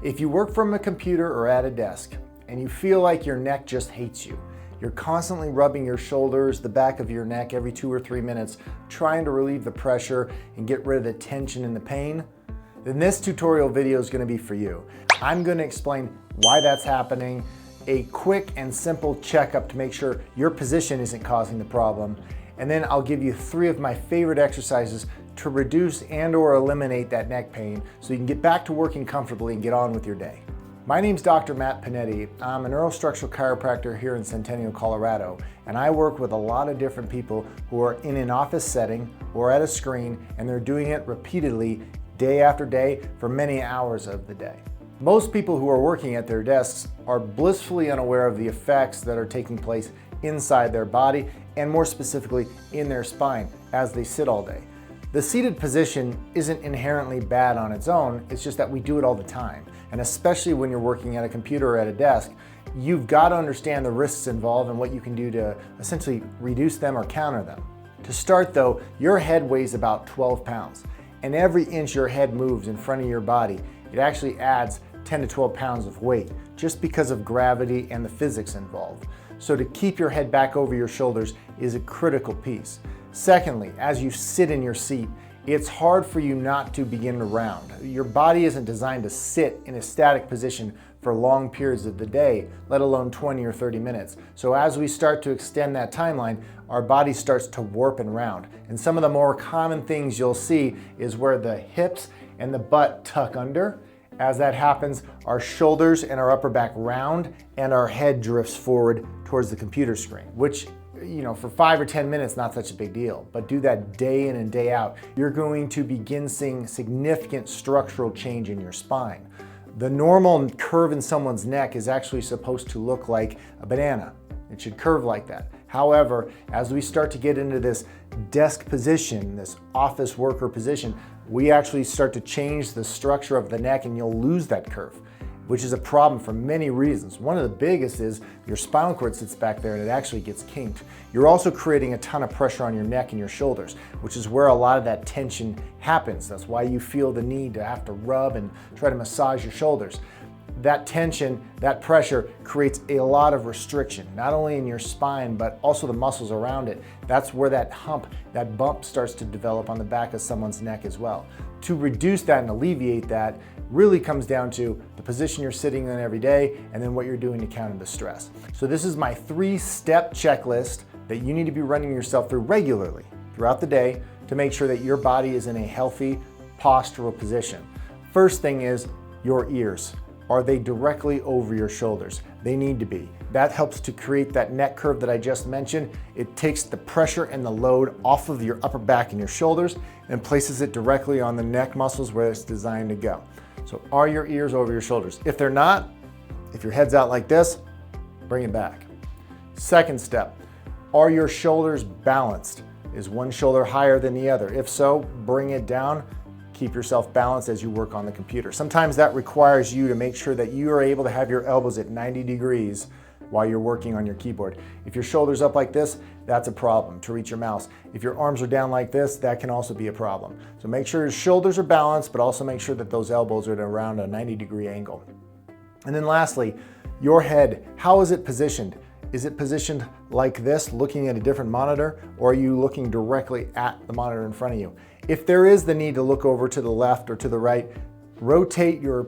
If you work from a computer or at a desk and you feel like your neck just hates you, you're constantly rubbing your shoulders, the back of your neck every 2 or 3 minutes, trying to relieve the pressure and get rid of the tension and the pain, then this tutorial video is going to be for you. I'm going to explain why that's happening, a quick and simple checkup to make sure your position isn't causing the problem, and then I'll give you 3 of my favorite exercises to reduce and or eliminate that neck pain so you can get back to working comfortably and get on with your day. My name's Dr. Matt Pennetti. I'm a Neuro-Structural chiropractor here in Centennial, Colorado, and I work with a lot of different people who are in an office setting or at a screen, and they're doing it repeatedly day after day for many hours of the day. Most people who are working at their desks are blissfully unaware of the effects that are taking place inside their body and more specifically in their spine as they sit all day. The seated position isn't inherently bad on its own, it's just that we do it all the time. And especially when you're working at a computer or at a desk, you've got to understand the risks involved and what you can do to essentially reduce them or counter them. To start though, your head weighs about 12 pounds, and every inch your head moves in front of your body, it actually adds 10 to 12 pounds of weight just because of gravity and the physics involved. So to keep your head back over your shoulders is a critical piece. Secondly, as you sit in your seat, it's hard for you not to begin to round. Your body isn't designed to sit in a static position for long periods of the day, let alone 20 or 30 minutes. So as we start to extend that timeline, our body starts to warp and round. And some of the more common things you'll see is where the hips and the butt tuck under. As that happens, our shoulders and our upper back round and our head drifts forward towards the computer screen, which, for 5 or 10 minutes, not such a big deal, but do that day in and day out, you're going to begin seeing significant structural change in your spine. The normal curve in someone's neck is actually supposed to look like a banana. It should curve like that. However, as we start to get into this desk position, this office worker position, we actually start to change the structure of the neck and you'll lose that curve, which is a problem for many reasons. One of the biggest is your spinal cord sits back there and it actually gets kinked. You're also creating a ton of pressure on your neck and your shoulders, which is where a lot of that tension happens. That's why you feel the need to have to rub and try to massage your shoulders. That tension, that pressure creates a lot of restriction, not only in your spine, but also the muscles around it. That's where that hump, that bump starts to develop on the back of someone's neck as well. To reduce that and alleviate that really comes down to the position you're sitting in every day and then what you're doing to counter the stress. So this is my 3-step checklist that you need to be running yourself through regularly throughout the day to make sure that your body is in a healthy postural position. First thing is your ears. Are they directly over your shoulders? They need to be. That helps to create that neck curve that I just mentioned. It takes the pressure and the load off of your upper back and your shoulders and places it directly on the neck muscles where it's designed to go. So are your ears over your shoulders? If they're not, if your head's out like this, bring it back. Second step, are your shoulders balanced? Is one shoulder higher than the other? If so, bring it down. Keep yourself balanced as you work on the computer. Sometimes that requires you to make sure that you are able to have your elbows at 90 degrees while you're working on your keyboard. If your shoulder's up like this, that's a problem to reach your mouse. If your arms are down like this, that can also be a problem. So make sure your shoulders are balanced, but also make sure that those elbows are at around a 90-degree angle. And then lastly, your head, how is it positioned? Is it positioned like this, looking at a different monitor, or are you looking directly at the monitor in front of you? If there is the need to look over to the left or to the right, rotate your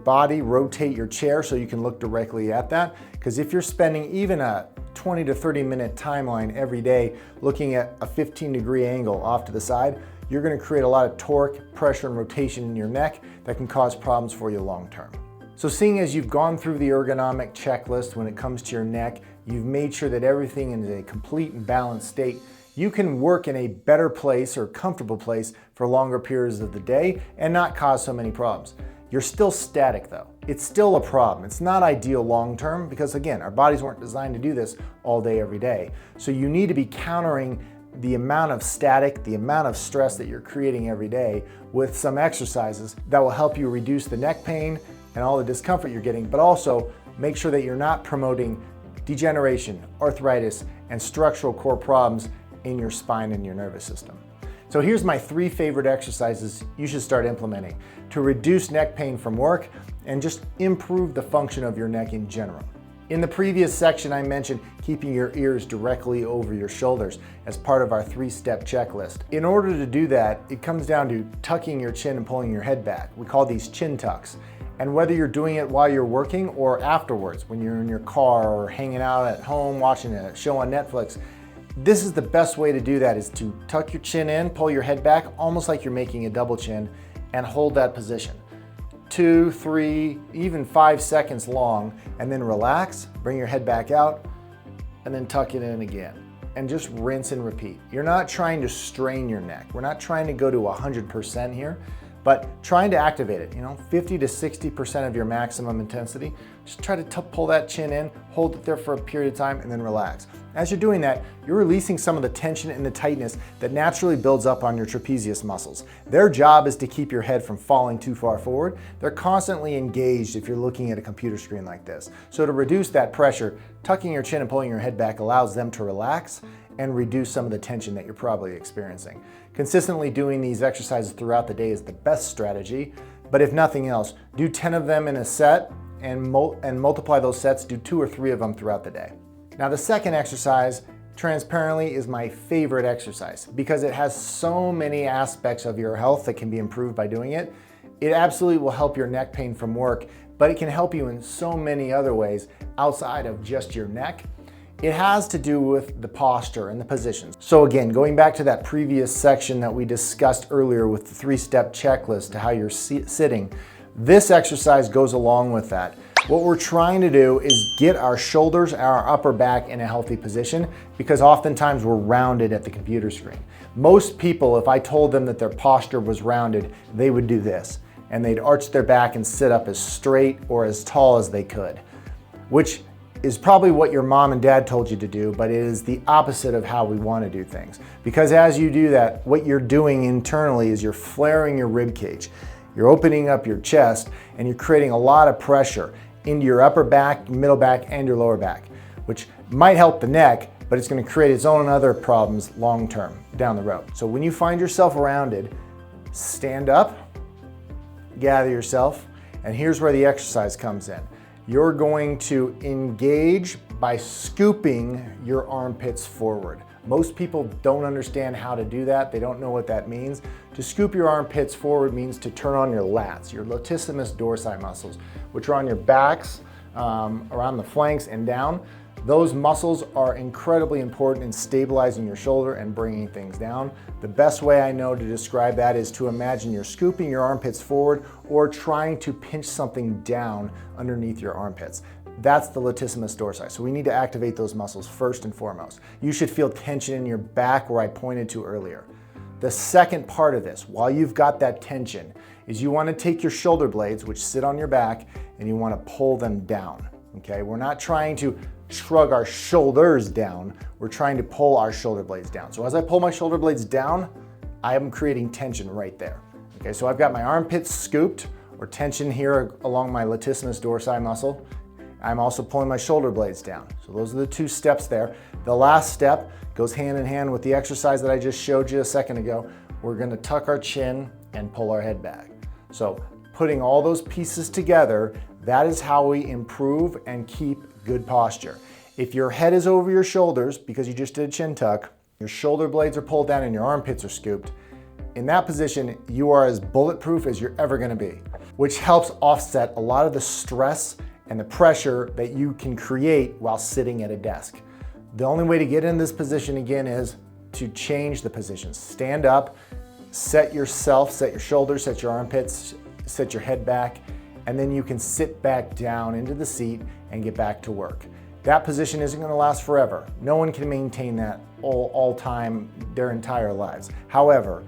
body, rotate your chair so you can look directly at that. Because if you're spending even a 20 to 30 minute timeline every day looking at a 15-degree angle off to the side, you're going to create a lot of torque, pressure, and rotation in your neck that can cause problems for you long term. So seeing as you've gone through the ergonomic checklist when it comes to your neck, you've made sure that everything is in a complete and balanced state, you can work in a better place or comfortable place for longer periods of the day and not cause so many problems. You're still static though. It's still a problem. It's not ideal long term because again, our bodies weren't designed to do this all day, every day. So you need to be countering the amount of static, the amount of stress that you're creating every day with some exercises that will help you reduce the neck pain and all the discomfort you're getting, but also make sure that you're not promoting degeneration, arthritis, and structural core problems in your spine and your nervous system. So here's my 3 favorite exercises you should start implementing to reduce neck pain from work and just improve the function of your neck in general. In the previous section, I mentioned keeping your ears directly over your shoulders as part of our 3-step checklist. In order to do that, it comes down to tucking your chin and pulling your head back. We call these chin tucks. And whether you're doing it while you're working or afterwards, when you're in your car or hanging out at home watching a show on Netflix, this is the best way to do that, is to tuck your chin in, pull your head back, almost like you're making a double chin, and hold that position. 2, 3, even 5 seconds long, and then relax, bring your head back out, and then tuck it in again. And just rinse and repeat. You're not trying to strain your neck. We're not trying to go to 100% here, but trying to activate it, 50 to 60% of your maximum intensity. Just try to pull that chin in, hold it there for a period of time, and then relax. As you're doing that, you're releasing some of the tension and the tightness that naturally builds up on your trapezius muscles. Their job is to keep your head from falling too far forward. They're constantly engaged if you're looking at a computer screen like this. So to reduce that pressure, tucking your chin and pulling your head back allows them to relax and reduce some of the tension that you're probably experiencing. Consistently doing these exercises throughout the day is the best strategy, but if nothing else, do 10 of them in a set and multiply those sets, do 2 or 3 of them throughout the day. Now the second exercise, transparently, is my favorite exercise because it has so many aspects of your health that can be improved by doing it. It absolutely will help your neck pain from work, but it can help you in so many other ways outside of just your neck. It has to do with the posture and the positions. So again, going back to that previous section that we discussed earlier with the 3-step checklist to how you're sitting, this exercise goes along with that. What we're trying to do is get our shoulders and our upper back in a healthy position, because oftentimes we're rounded at the computer screen. Most people, if I told them that their posture was rounded, they would do this, and they'd arch their back and sit up as straight or as tall as they could, which is probably what your mom and dad told you to do, but it is the opposite of how we want to do things. Because as you do that, what you're doing internally is you're flaring your rib cage. You're opening up your chest and you're creating a lot of pressure into your upper back, middle back, and your lower back, which might help the neck, but it's going to create its own other problems long term down the road. So when you find yourself rounded, stand up, gather yourself, and here's where the exercise comes in. You're going to engage by scooping your armpits forward. Most people don't understand how to do that. They don't know what that means. To scoop your armpits forward means to turn on your lats, your latissimus dorsi muscles, which are on your backs, around the flanks and down. Those muscles are incredibly important in stabilizing your shoulder and bringing things down. The best way I know to describe that is to imagine you're scooping your armpits forward or trying to pinch something down underneath your armpits. That's the latissimus dorsi. So we need to activate those muscles first and foremost. You should feel tension in your back where I pointed to earlier. The second part of this, while you've got that tension, is you want to take your shoulder blades, which sit on your back, and you want to pull them down. Okay, we're not trying to shrug our shoulders down, we're trying to pull our shoulder blades down. So as I pull my shoulder blades down, I am creating tension right there. Okay, so I've got my armpits scooped, or tension here along my latissimus dorsi muscle. I'm also pulling my shoulder blades down. So those are the 2 steps there. The last step goes hand in hand with the exercise that I just showed you a second ago. We're going to tuck our chin and pull our head back. So putting all those pieces together, that is how we improve and keep good posture. If your head is over your shoulders because you just did a chin tuck, your shoulder blades are pulled down and your armpits are scooped, in that position, you are as bulletproof as you're ever going to be, which helps offset a lot of the stress and the pressure that you can create while sitting at a desk. The only way to get in this position again is to change the position. Stand up, set yourself, set your shoulders, set your armpits, set your head back, and then you can sit back down into the seat and get back to work. That position isn't going to last forever. No one can maintain that all time their entire lives. However,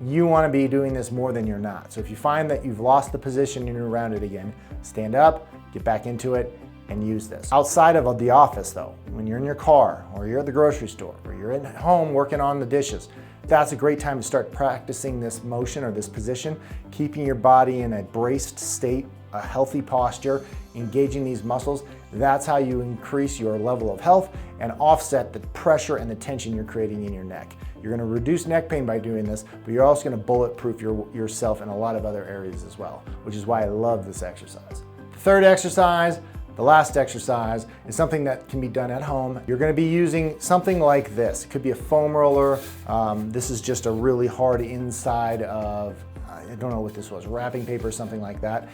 you want to be doing this more than you're not. So if you find that you've lost the position and you're rounded again, stand up, get back into it, and use this. Outside of the office though, when you're in your car, or you're at the grocery store, or you're at home working on the dishes, that's a great time to start practicing this motion or this position, keeping your body in a braced state a healthy posture, engaging these muscles. That's how you increase your level of health and offset the pressure and the tension you're creating in your neck. You're gonna reduce neck pain by doing this, but you're also gonna bulletproof yourself in a lot of other areas as well, which is why I love this exercise. The third exercise, the last exercise, is something that can be done at home. You're gonna be using something like this. It could be a foam roller. This is just a really hard inside of, I don't know what this was, wrapping paper or something like that.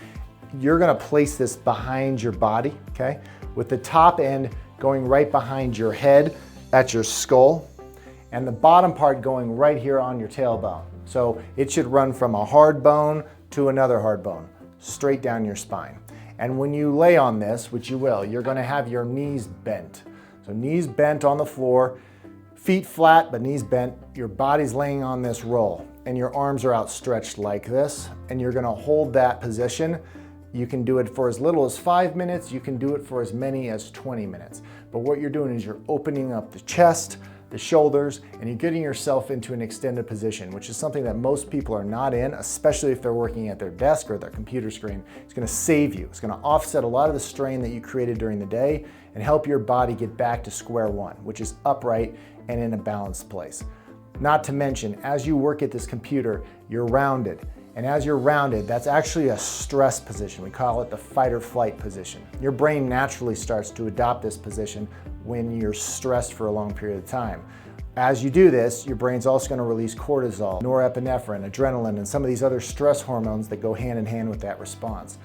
You're gonna place this behind your body, okay? With the top end going right behind your head at your skull, and the bottom part going right here on your tailbone. So it should run from a hard bone to another hard bone, straight down your spine. And when you lay on this, which you will, you're gonna have your knees bent. So knees bent on the floor, feet flat, but knees bent. Your body's laying on this roll, and your arms are outstretched like this, and you're gonna hold that position. You can do it for as little as 5 minutes. You can do it for as many as 20 minutes. But what you're doing is you're opening up the chest, the shoulders, and you're getting yourself into an extended position, which is something that most people are not in, especially if they're working at their desk or their computer screen. It's gonna save you. It's gonna offset a lot of the strain that you created during the day and help your body get back to square one, which is upright and in a balanced place. Not to mention, as you work at this computer, you're rounded. And as you're rounded, that's actually a stress position. We call it the fight or flight position. Your brain naturally starts to adopt this position when you're stressed for a long period of time. As you do this, your brain's also going to release cortisol, norepinephrine, adrenaline, and some of these other stress hormones that go hand in hand with that response.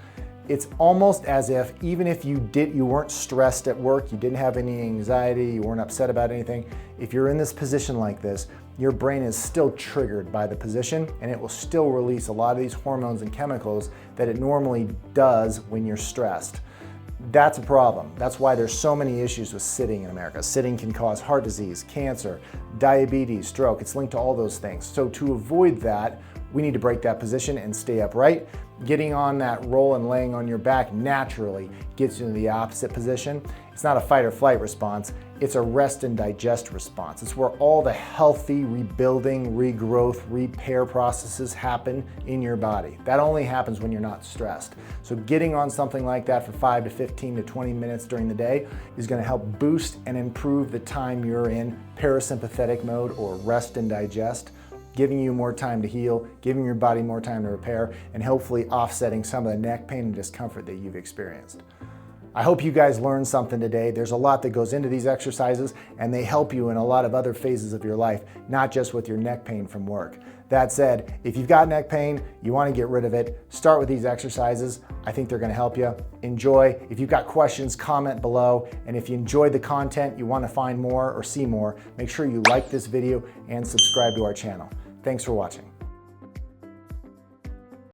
It's almost as if even if you weren't stressed at work, you didn't have any anxiety, you weren't upset about anything, if you're in this position like this, your brain is still triggered by the position, and it will still release a lot of these hormones and chemicals that it normally does when you're stressed. That's a problem. That's why there's so many issues with sitting in America. Sitting can cause heart disease, cancer, diabetes, stroke. It's linked to all those things. So to avoid that, we need to break that position and stay upright. Getting on that roll and laying on your back naturally gets you into the opposite position. It's not a fight or flight response, it's a rest and digest response. It's where all the healthy rebuilding, regrowth, repair processes happen in your body. That only happens when you're not stressed. So getting on something like that for 5 to 15 to 20 minutes during the day is gonna help boost and improve the time you're in parasympathetic mode or rest and digest, giving you more time to heal, giving your body more time to repair, and hopefully offsetting some of the neck pain and discomfort that you've experienced. I hope you guys learned something today. There's a lot that goes into these exercises, and they help you in a lot of other phases of your life, not just with your neck pain from work. That said, if you've got neck pain, you want to get rid of it, start with these exercises. I think they're going to help you. Enjoy. If you've got questions, comment below. And if you enjoyed the content, you want to find more or see more, make sure you like this video and subscribe to our channel. Thanks for watching.